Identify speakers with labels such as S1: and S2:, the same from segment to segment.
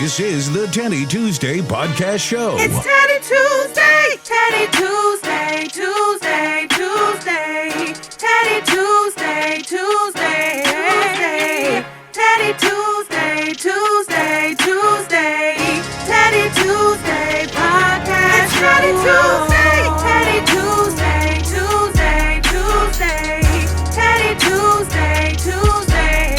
S1: This is the Teddi Tuesday Podcast Show.
S2: It's Teddi Tuesday, Teddi Tuesday, Tuesday, Tuesday, Teddi Tuesday, Tuesday, Tuesday, Teddi Tuesday, Tuesday, Tuesday, Teddi Tuesday Podcast Show. Teddi Tuesday, Teddi Tuesday, Tuesday, Tuesday, Teddi Tuesday, Tuesday,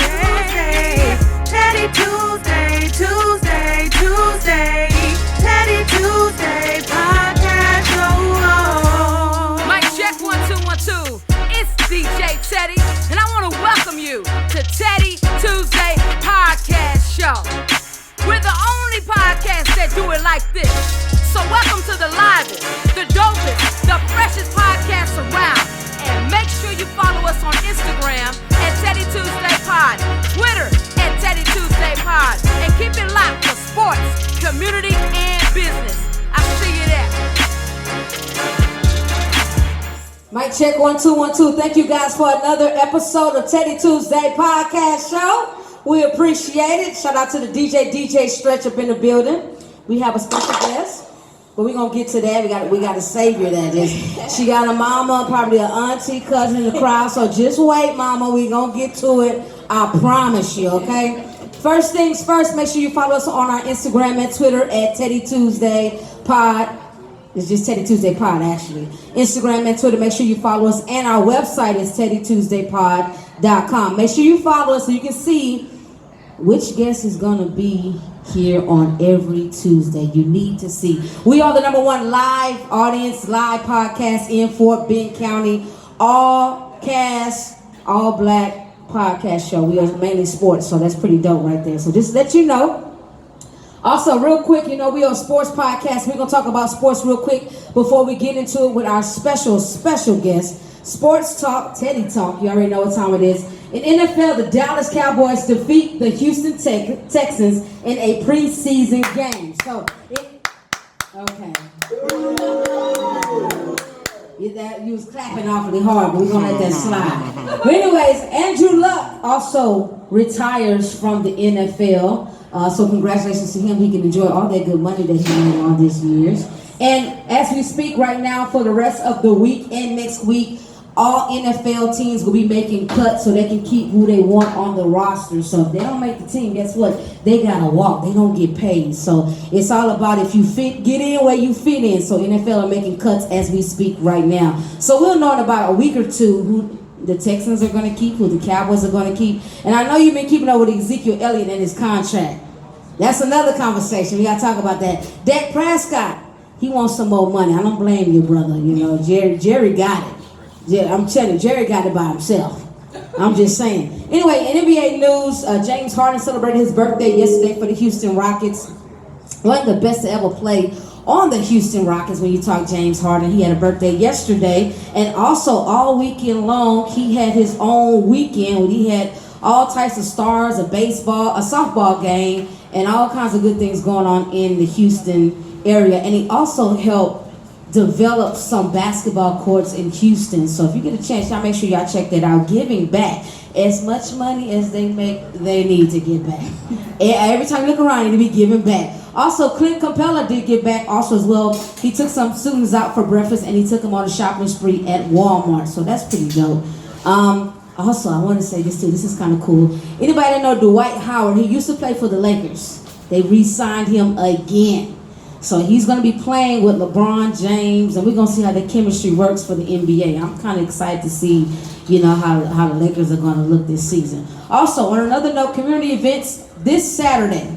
S2: Teddi Tuesday, Tuesday, Tuesday, Teddi Tuesday Podcast Show.
S3: Mic check 1 2 1 2. It's DJ Teddi, and I want to welcome you to Teddi Tuesday Podcast Show. We're the only podcast that do it like this. So welcome to the livest, the dopest, the freshest podcast around. And make sure you follow us on Instagram at Teddi Tuesday Pod, Twitter at Teddi Tuesday Pod, and keep it locked for sports, community, and business. I'll see you there.
S4: Mic check 1 2 1 2. Thank you guys for another episode of Teddi Tuesday Podcast Show. We appreciate it. Shout out to the DJ Stretch up in the building. We have a special guest. But we're going to get to that. We got a savior that is. She got a mama, probably an auntie, cousin in the crowd. So just wait, mama. We're going to get to it. I promise you, okay? First things first, make sure you follow us on our Instagram and Twitter at Teddi Tuesday Pod. It's just Teddi Tuesday Pod, actually. Instagram and Twitter, make sure you follow us. And our website is TeddiTuesdayPod.com. Make sure you follow us so you can see which guest is going to be here on every Tuesday. You need to see. We are the #1 live audience, live podcast in Fort Bend County. All cast, all black podcast show. We are mainly sports, so that's pretty dope right there. So just to let you know. Also, real quick, we are a sports podcast. We're going to talk about sports real quick before we get into it with our special guest. Sports Talk, Teddy Talk. You already know what time it is. In NFL, the Dallas Cowboys defeat the Houston Texans in a preseason game. So, okay. You was clapping awfully hard, but we're going to let that slide. But anyways, Andrew Luck also retires from the NFL. So congratulations to him. He can enjoy all that good money that he made all these years. And as we speak right now, for the rest of the week and next week, all NFL teams will be making cuts so they can keep who they want on the roster. So if they don't make the team, guess what? They gotta walk. They don't get paid. So it's all about if you fit, get in where you fit in. So NFL are making cuts as we speak right now. So we'll know in about a week or two who the Texans are going to keep, who the Cowboys are going to keep. And I know you've been keeping up with Ezekiel Elliott and his contract. That's another conversation. We got to talk about that. Dak Prescott, he wants some more money. I don't blame you, brother. Jerry got it. Yeah, I'm telling you, Jerry got it by himself. I'm just saying. Anyway, in NBA news, James Harden celebrated his birthday yesterday for the Houston Rockets. One of the best to ever play on the Houston Rockets when you talk James Harden. He had a birthday yesterday, and also all weekend long he had his own weekend when he had all types of stars, a baseball, a softball game, and all kinds of good things going on in the Houston area. And he also helped develop some basketball courts in Houston. So if you get a chance, y'all make sure y'all check that out. Giving back as much money as they make, they need to give back. Every time you look around, you need to be giving back. Also, Clint Capella did give back also as well. He took some students out for breakfast and he took them on a shopping spree at Walmart. So that's pretty dope. Also, I want to say this too. This is kind of cool. Anybody that know Dwight Howard? He used to play for the Lakers. They re-signed him again. So he's going to be playing with LeBron James, and we're going to see how the chemistry works for the NBA. I'm kind of excited to see, how the Lakers are going to look this season. Also, on another note, community events this Saturday.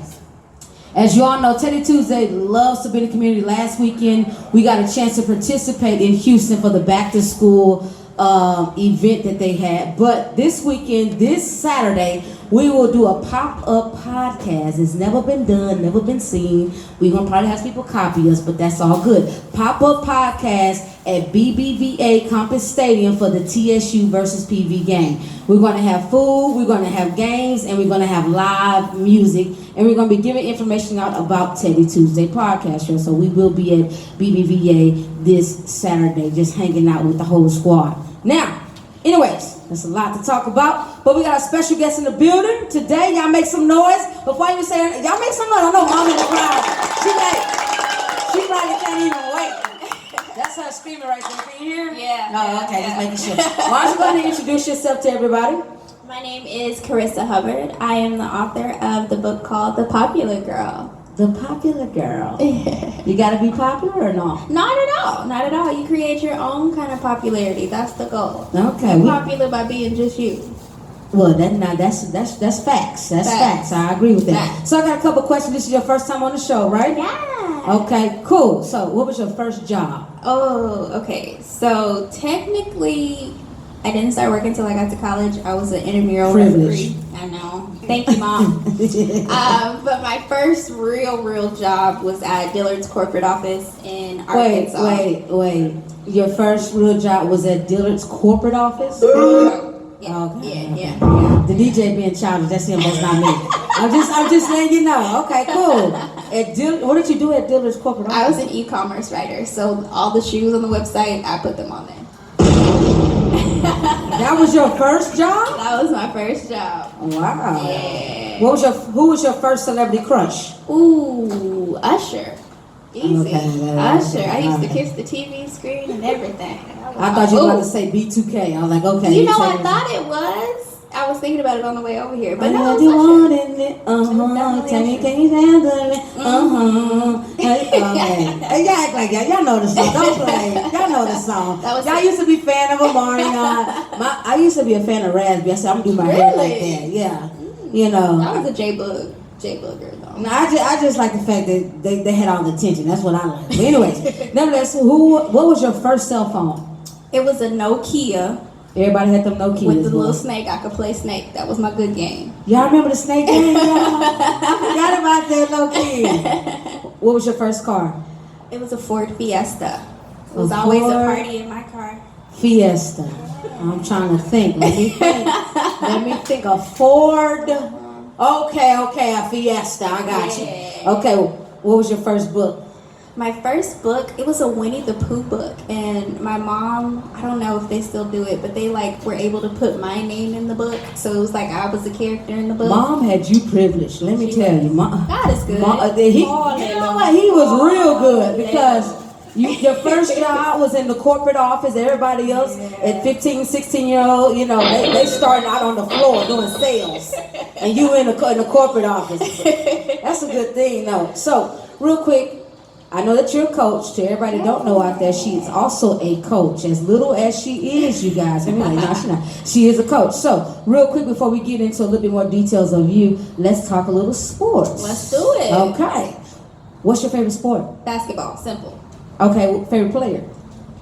S4: As you all know, Teddi Tuesday loves to be in the community. Last weekend, we got a chance to participate in Houston for the back-to-school event that they had. But this weekend, this Saturday, we will do a pop-up podcast. It's never been done, never been seen. We're going to probably have people copy us, but that's all good. Pop-up podcast at BBVA Compass Stadium for the TSU versus PV game. We're going to have food, we're going to have games, and we're going to have live music. And we're going to be giving information out about Teddi Tuesday Podcast Show. So we will be at BBVA this Saturday, just hanging out with the whole squad. Now, Anyways, there's a lot to talk about, but we got a special guest in the building today. Y'all make some noise. Before you say it, y'all make some noise. I know Mom in the crowd. She can't even wait. That's her screaming right there. Can you hear?
S5: Yeah.
S4: No, okay, just making sure. Why don't you go ahead and introduce yourself to everybody?
S5: My name is Karissa Hubbard. I am the author of the book called The Popular Girl.
S4: The Popular Girl. You gotta be popular or no?
S5: Not at all. Not at all. You create your own kind of popularity. That's the goal.
S4: Okay.
S5: Be popular by being just you.
S4: Well, that's facts. That's facts. I agree with that.
S5: Facts.
S4: So I got a couple questions. This is your first time on the show, right?
S5: Yeah.
S4: Okay, cool. So what was your first job?
S5: Oh, okay. So technically, I didn't start working until I got to college. I was an intramural referee. I know. Thank you, Mom. But my first real job was at Dillard's corporate office in Arkansas.
S4: Wait. Your first real job was at Dillard's corporate office?
S5: Yeah.
S4: Okay.
S5: Yeah.
S4: The DJ being childish, that's him, that's not me. I'm just letting you know. Okay, cool. What did you do at Dillard's corporate office?
S5: I was an e-commerce writer, so all the shoes on the website, I put them on there.
S4: That was your first job?
S5: That was my first job.
S4: Wow.
S5: Yeah.
S4: Who was your first celebrity crush?
S5: Ooh, Usher. Easy.
S4: Okay,
S5: Usher. I used to kiss the TV screen and everything.
S4: I thought you were going to say B2K. I was like, okay.
S5: You know, I thought it was. I was thinking about it on the way over here, but no,
S4: you wanted it. Tell me, can you handle it? Okay. Y'all act like y'all know the song. Don't play. Y'all know the song. Y'all used to be fan of Omarion. I used to be a fan of Raspberry. I said, I'm gonna do my hair like that. Yeah. You know.
S5: I was a J-Booger though.
S4: No, I just like the fact that they had all the attention. That's what I like. But anyways, nevertheless, what was your first cell phone?
S5: It was a Nokia.
S4: Everybody had them Nokias.
S5: With the little snake, I could play Snake. That was my good game.
S4: Y'all remember the Snake game? I forgot about that Nokia. What was your first car?
S5: It was a Ford Fiesta. It was always a party in my car.
S4: Fiesta. I'm trying to think. Let me think. A Ford. Okay, a Fiesta. I got you. Okay, what was your first book?
S5: My first book, it was a Winnie the Pooh book, and my mom, I don't know if they still do it, but they were able to put my name in the book, so it was like I was a character in the book.
S4: Mom had you privileged, let me tell you.
S5: God is good.
S4: You know what? He was real good because your first job was in the corporate office. Everybody else at 15, 16-year-old, you know, they started out on the floor doing sales, and you in the corporate office. That's a good thing, though. So, real quick, I know that you're a coach. To everybody that don't know out there, she is also a coach. As little as she is, you guys. I mean, no, she's not. She is a coach. So, real quick, before we get into a little bit more details of you, let's talk a little sports.
S5: Let's do it.
S4: Okay. What's your favorite sport?
S5: Basketball. Simple.
S4: Okay, favorite player?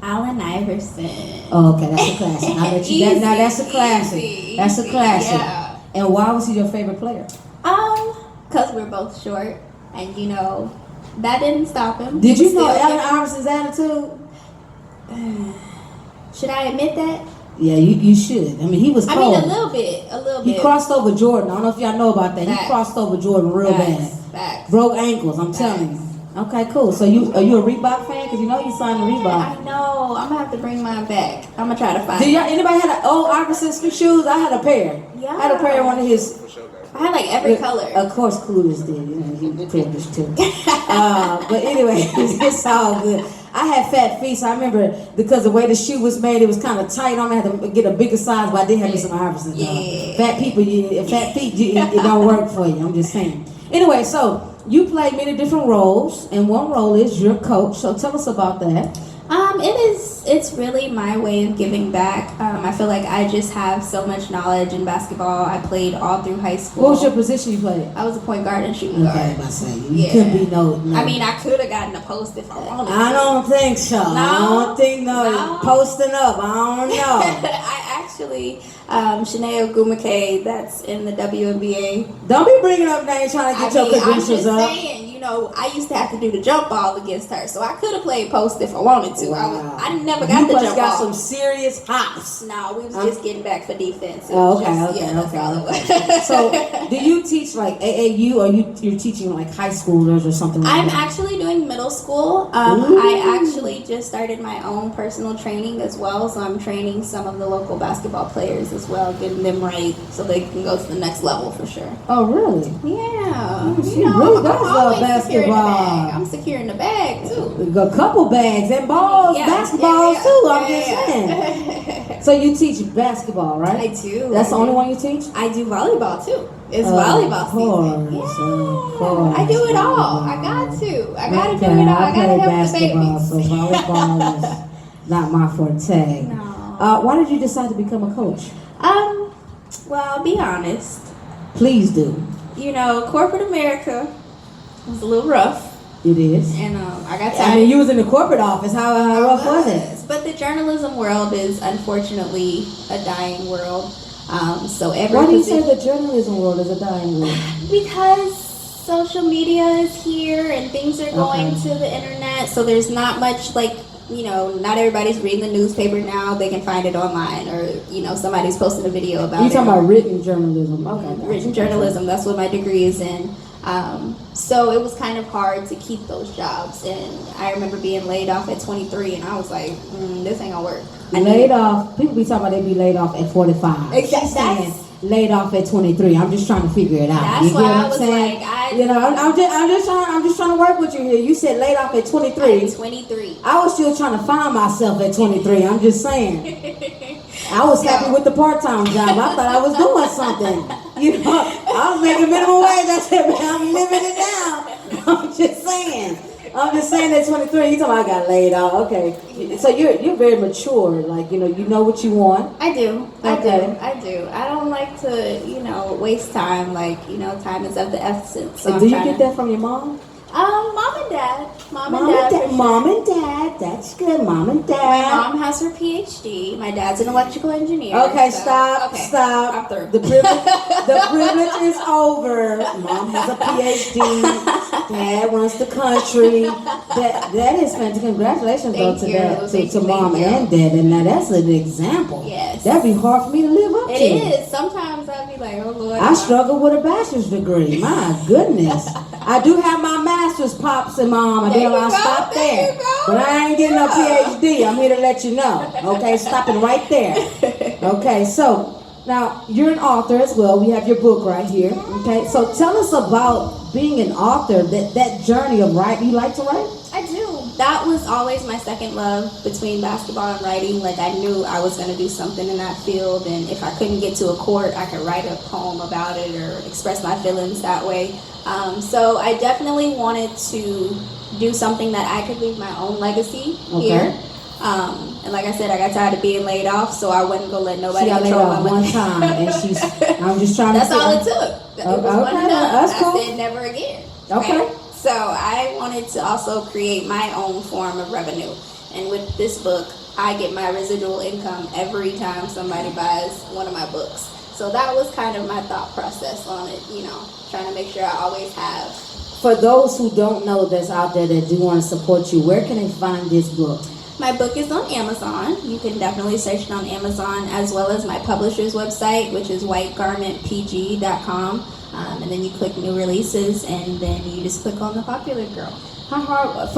S5: Allen Iverson.
S4: Oh, okay, that's a classic. I bet you that. Now that's a classic.
S5: Easy.
S4: That's a classic.
S5: Yeah.
S4: And why was he your favorite player?
S5: Because we're both short, and you know, that didn't stop him.
S4: Did you know Allen Iverson's attitude?
S5: Should I admit that?
S4: Yeah, you should. I mean, he was cold.
S5: I mean, a little bit.
S4: He crossed over Jordan. I don't know if y'all know about that. He crossed over Jordan real bad.
S5: Facts.
S4: Broke ankles, I'm telling you. Okay, cool. So are you a Reebok fan? Because you know you signed a Reebok.
S5: I know. I'm going to have to bring mine back. I'm going to try to find it.
S4: Anybody had an old Iverson shoes? I had a pair.
S5: Yeah.
S4: I had a pair of one of his.
S5: I had every color.
S4: Of course, Clueless did. You know, he was privileged too. But anyway, it's all good. I had fat feet, so I remember because the way the shoe was made, it was kind of tight on me. I had to get a bigger size, but I did have me some Iversons.
S5: Yeah.
S4: Fat feet, it don't work for you. I'm just saying. Anyway, so you play many different roles, and one role is your coach. So tell us about that.
S5: It's really my way of giving back. I feel like I just have so much knowledge in basketball. I played all through high school.
S4: What was your position you played?
S5: I was a point guard and shooting guard.
S4: Okay, I say you couldn't be no.
S5: I mean, I could have gotten a post if I wanted to.
S4: I don't think so.
S5: No?
S4: I don't think posting up. I don't know.
S5: I actually, Shanae Ogumake, that's in the WNBA.
S4: Don't be bringing up names trying to get your credentials up.
S5: I'm just saying, I used to have to do the jump ball against her, so I could have played post if I wanted to.
S4: Wow.
S5: I never got the jump
S4: got
S5: ball.
S4: some serious hops.
S5: No, we was just getting back for defense.
S4: Okay. So, do you teach like AAU, or you're teaching like high schoolers or something like
S5: I'm
S4: that?
S5: actually doing middle school. I actually just started my own personal training as well, so I'm training some of the local basketball players as well, getting them right so they can go to the next level for sure.
S4: Oh, really?
S5: Yeah.
S4: She really does love basketball.
S5: I'm securing the bag too.
S4: A couple bags and balls, basketballs too. I'm just saying. So you teach basketball, right?
S5: I do.
S4: That's the only one you teach?
S5: I do volleyball too. It's volleyball season. Yeah. I do it all. I got to. I got to do it all. I got to help the babies.
S4: So volleyball is not my forte.
S5: No.
S4: Why did you decide to become a coach?
S5: Well, I'll be honest.
S4: Please do.
S5: Corporate America was a little rough.
S4: It is.
S5: And I got tired.
S4: I mean, you was in the corporate office. How rough was it?
S5: But the journalism world is unfortunately a dying world. So
S4: why do you say the journalism world is a dying world?
S5: Because social media is here and things are going to the internet. So there's not much not everybody's reading the newspaper now. They can find it online, or somebody's posting a video about it.
S4: You're talking about written journalism. Okay.
S5: Written journalism. That's what my degree is in. So it was kind of hard to keep those jobs, and I remember being laid off at 23, and I was like, this ain't gonna work.
S4: Laid off. People be talking about they be laid off at 45.
S5: Exactly.
S4: Laid off at 23. I'm just trying to figure it out.
S5: That's
S4: you
S5: why
S4: get what
S5: I
S4: I'm
S5: was
S4: saying?
S5: like,
S4: I'm just trying to work with you here. You said laid off at 23.
S5: At 23.
S4: I was still trying to find myself at 23. I'm just saying. I was happy with the part-time job. I thought I was doing something. I was making minimum wage. I said, man, I'm living it now. I'm just saying at 23, you talking about I got laid off. Okay. So you're very mature. Like, you know what you want.
S5: I do.
S4: Okay.
S5: I do. I don't like to, waste time. Like, time is of the essence. So
S4: do you get that from your mom?
S5: Mom and dad.
S4: Mom and dad. That's good. Mom and dad.
S5: My mom has her PhD. My dad's an electrical engineer.
S4: Okay,
S5: so,
S4: stop.
S5: I'm through.
S4: The privilege is over. Mom has a PhD. Dad runs the country. That is fantastic. Congratulations, to mom and dad. And now that's an example.
S5: Yes.
S4: That'd be hard for me to live up to.
S5: It is. Sometimes I'd be like, oh Lord.
S4: I struggle with a bachelor's degree. My goodness. I do have my master's, pops and mom. I stopped there. But I ain't getting no PhD. I'm here to let you know. Okay, stopping right there. Okay, so now you're an author as well. We have your book right here. Okay, so tell us about being an author, that journey of writing. You like to write?
S5: I do. That was always my second love between basketball and writing. Like, I knew I was going to do something in that field, and if I couldn't get to a court, I could write a poem about it or express my feelings that way. So I definitely wanted to do something that I could leave my own legacy here. And like I said, I got tired of being laid off, so I wasn't going to let nobody control my money.
S4: One time, and I'm just trying
S5: That's
S4: to...
S5: all it took. It was one and done.
S4: That's cool.
S5: I said never again.
S4: Okay.
S5: So I wanted to also create my own form of revenue. And with this book, I get my residual income every time somebody buys one of my books. So that was kind of my thought process on it, trying to make sure I always have.
S4: For those who don't know that's out there that do want to support you, where can they find this book?
S5: My book is on Amazon. You can definitely search it on Amazon, as well as my publisher's website, which is whitegarmentpg.com. And then you click new releases, and then you just click on the popular girl.
S4: How hard,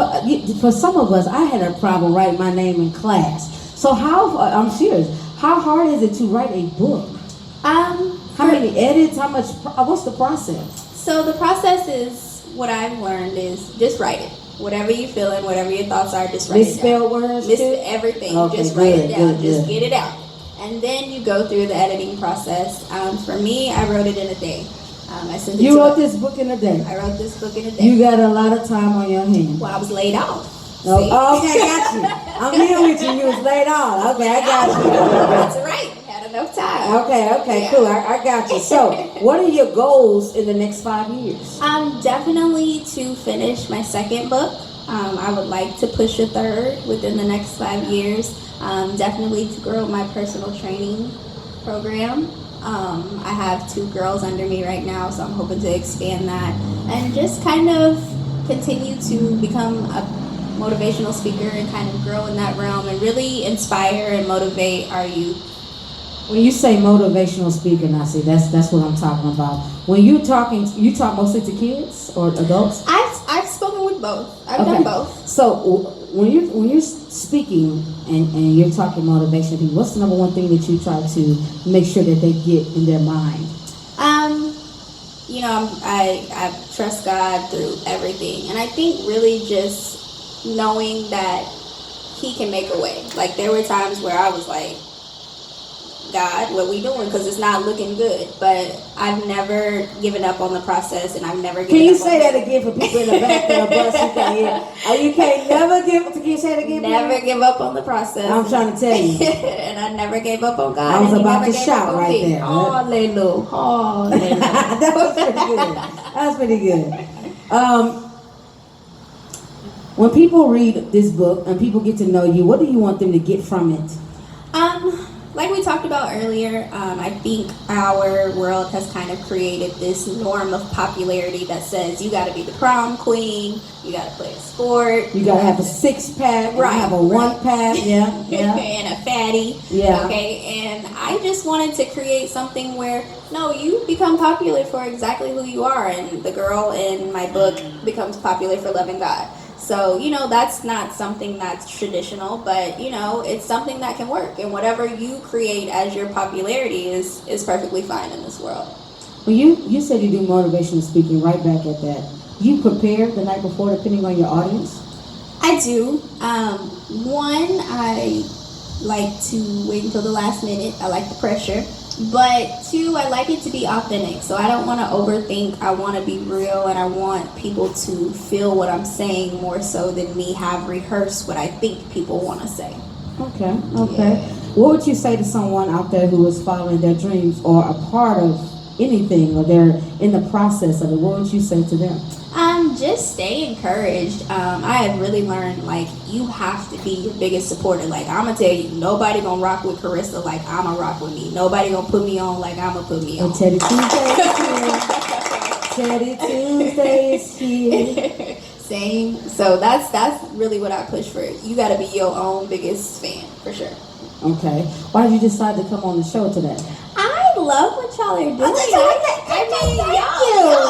S4: for some of us, I had a problem writing my name in class. So I'm serious, how hard is it to write a book? How many edits, what's the process?
S5: So the process is, what I've learned is just write it. Whatever you feel and whatever your thoughts are, just write it down.
S4: Misspell words?
S5: Everything.
S4: Okay,
S5: just write it down.
S4: Good.
S5: Get it out. And then you go through the editing process. For me, I wrote it in a day. I sent it
S4: You wrote this book in a day?
S5: I wrote this book in a day.
S4: You got a lot of time on your hands.
S5: Well, I was laid off.
S4: Oh, okay, got you. I'm here with you. You was laid off. Okay, I got you.
S5: That's right. Had enough time.
S4: Okay, yeah. Cool. I got you. So, what are your goals in the next 5 years?
S5: Definitely to finish my second book. I would like to push a third within the next 5 years. Definitely to grow my personal training program. I have 2 girls under me right now, so I'm hoping to expand that. And just kind of continue to become a motivational speaker and kind of grow in that realm and really inspire and motivate our youth.
S4: When you say motivational speaker, now see, that's what I'm talking about. When you talk mostly to kids or adults?
S5: I've spoken with both. I've done both.
S4: So when you're speaking and you're talking motivation to people, what's the number one thing that you try to make sure that they get in their mind?
S5: I trust God through everything, and I think really just knowing that He can make a way. Like, there were times where I was like, God, what we doing? Because it's not looking good. But I've never given up on the process, and I've never given up.
S4: Can you say that again for people in the back of the bus who can't hear? You can't never give up. Can you say it again?
S5: Never give up on the process.
S4: I'm trying to tell you.
S5: And I never gave up on God.
S4: I was about to shout right there.
S5: Hallelujah. Hallelujah.
S4: That was pretty good. That was pretty good. When people read this book and people get to know you, what do you want them to get from it?
S5: Like we talked about earlier, I think our world has kind of created this norm of popularity that says you got to be the prom queen, you got to play a sport,
S4: you got to have a six-pack,
S5: right?
S4: Have a one-pack, yeah,
S5: and a fatty,
S4: yeah.
S5: Okay, and I just wanted to create something where no, you become popular for exactly who you are, and the girl in my book becomes popular for loving God. So, that's not something that's traditional, but, it's something that can work. And whatever you create as your popularity is perfectly fine in this world.
S4: Well, you said you do motivational speaking, right back at that. You prepare the night before depending on your audience?
S5: I do. One, I like to wait until the last minute. I like the pressure. But two, I like it to be authentic. So I don't want to overthink. I want to be real, and I want people to feel what I'm saying more so than me have rehearsed what I think people want to say.
S4: Okay.
S5: Yeah.
S4: What would you say to someone out there who is following their dreams or a part of anything, or they're in the process of it? What would you say to them?
S5: Just stay encouraged. I have really learned, like, you have to be your biggest supporter. Like, I'm gonna tell you, nobody gonna rock with Karissa like I'ma rock with me. Nobody gonna put me on like I'ma put me on.
S4: And Teddi Tuesday is here. Teddi Tuesday is here.
S5: Same. So that's really what I push for. You gotta be your own biggest fan, for sure.
S4: Okay. Why did you decide to come on the show today?
S5: I love what y'all are doing. Y'all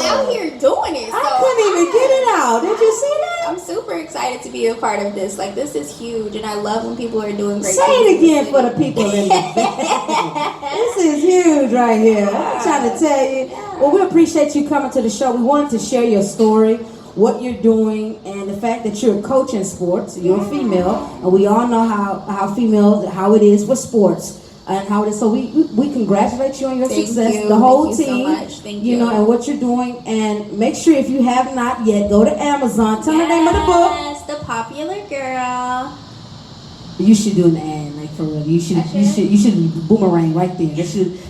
S5: out here doing it. So
S4: I couldn't even get it out. Did you see that?
S5: I'm super excited to be a part of this. Like, this is huge, and I love when people are doing great
S4: things. Say it again for the people in the back. This is huge right here. I'm trying to tell you. Well, we appreciate you coming to the show. We wanted to share your story, what you're doing, and the fact that you're a coach in sports. You're a female, and we all know how females, how it is with sports. And how it is. So we congratulate you on your success, the whole team.
S5: Thank you so much. Thank you.
S4: And what you're doing. And make sure, if you have not yet, go to Amazon. Tell the name of the book.
S5: Yes, The Popular Girl.
S4: You should do an ad, like, for real. You should boomerang right there.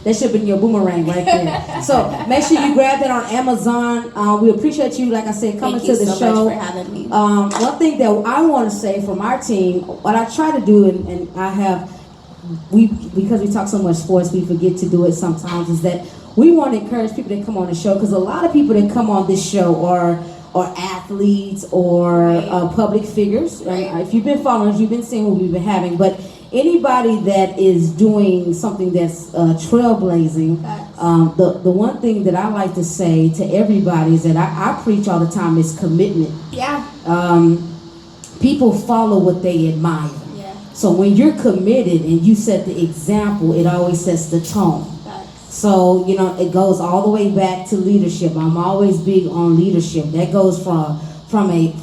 S4: That should be your boomerang right there. So make sure you grab that on Amazon. We appreciate you, like I said, coming to the show.
S5: Thank you so much for having me.
S4: One thing that I want to say from our team, what I try to do, and I have. Because we talk so much sports, we forget to do it sometimes, is that we want to encourage people that come on the show, because a lot of people that come on this show are athletes or public figures.
S5: Right.
S4: If you've been following us, you've been seeing what we've been having, but anybody that is doing something that's trailblazing, the one thing that I like to say to everybody is that I preach all the time is commitment.
S5: Yeah.
S4: People follow what they admire. So when you're committed and you set the example, it always sets the tone. So, it goes all the way back to leadership. I'm always big on leadership. That goes from a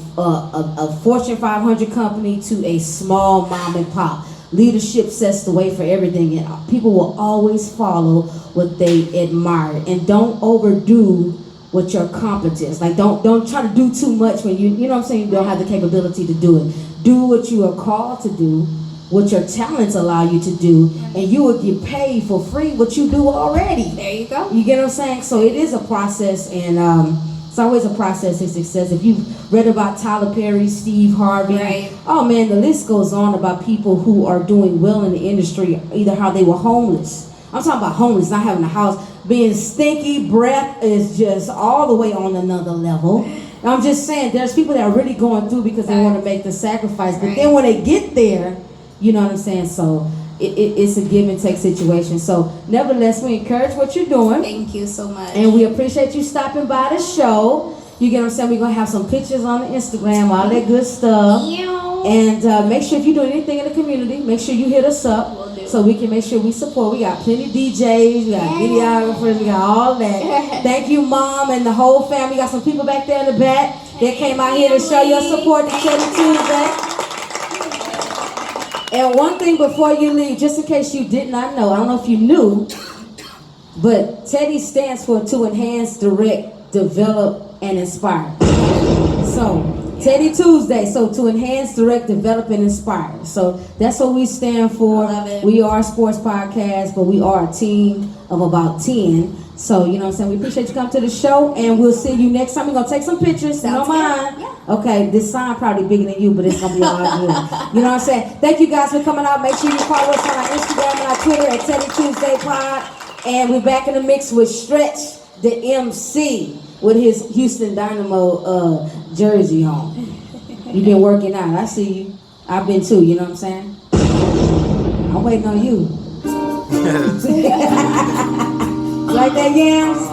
S4: Fortune 500 company to a small mom and pop. Leadership sets the way for everything, and people will always follow what they admire. And don't overdo what your competence. Like, don't try to do too much when you know what I'm saying, you don't have the capability to do it. Do what you are called to do, what your talents allow you to do, and you will get paid for free what you do already.
S5: There you go.
S4: You get what I'm saying? So it is a process, and it's always a process of success. If you've read about Tyler Perry, Steve Harvey,
S5: right.
S4: Oh man, the list goes on about people who are doing well in the industry, either how they were homeless. I'm talking about homeless, not having a house, being stinky, breath is just all the way on another level. I'm just saying, there's people that are really going through because they want to make the sacrifice. But then when they get there, you know what I'm saying? So it's a give and take situation. So nevertheless, we encourage what you're doing.
S5: Thank you so much.
S4: And we appreciate you stopping by the show. You get what I'm saying? We're going to have some pictures on the Instagram, all that good stuff. And make sure if you're doing anything in the community, make sure you hit us up so we can make sure we support. We got plenty of DJs, we got videographers, we got all that. Thank you, Mom, and the whole family. We got some people back there in the back that came out here to show your support to Teddi Tuesday. And one thing before you leave, just in case you did not know, I don't know if you knew, but Teddi stands for to enhance, direct, develop, and inspire. So, Teddi Tuesday, so to enhance, direct, develop, and inspire. So that's what we stand for.
S5: I love it.
S4: We are a sports podcast, but we are a team of about 10. So, you know what I'm saying? We appreciate you coming to the show, and we'll see you next time. We're going to take some pictures. You don't mind?
S5: Yeah.
S4: Okay, this sign probably bigger than you, but it's going to be all good. You know what I'm saying? Thank you guys for coming out. Make sure you follow us on our Instagram and our Twitter at Teddi Tuesday Pod. And we're back in the mix with Stretch, the MC, with his Houston Dynamo jersey on. You've been working out. I see you. I've been too, you know what I'm saying? I'm waiting on you. Like that, yams?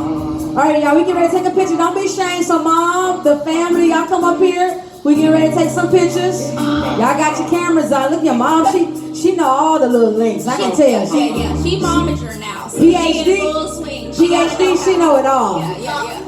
S4: All right, y'all, we get ready to take a picture. Don't be ashamed. So, Mom, the family, y'all come up here. We get ready to take some pictures. Y'all got your cameras out. Look at your mom. She know all the little links. I can tell.
S5: She momager now. So
S4: PhD? PhD, she know it all.
S5: Yeah.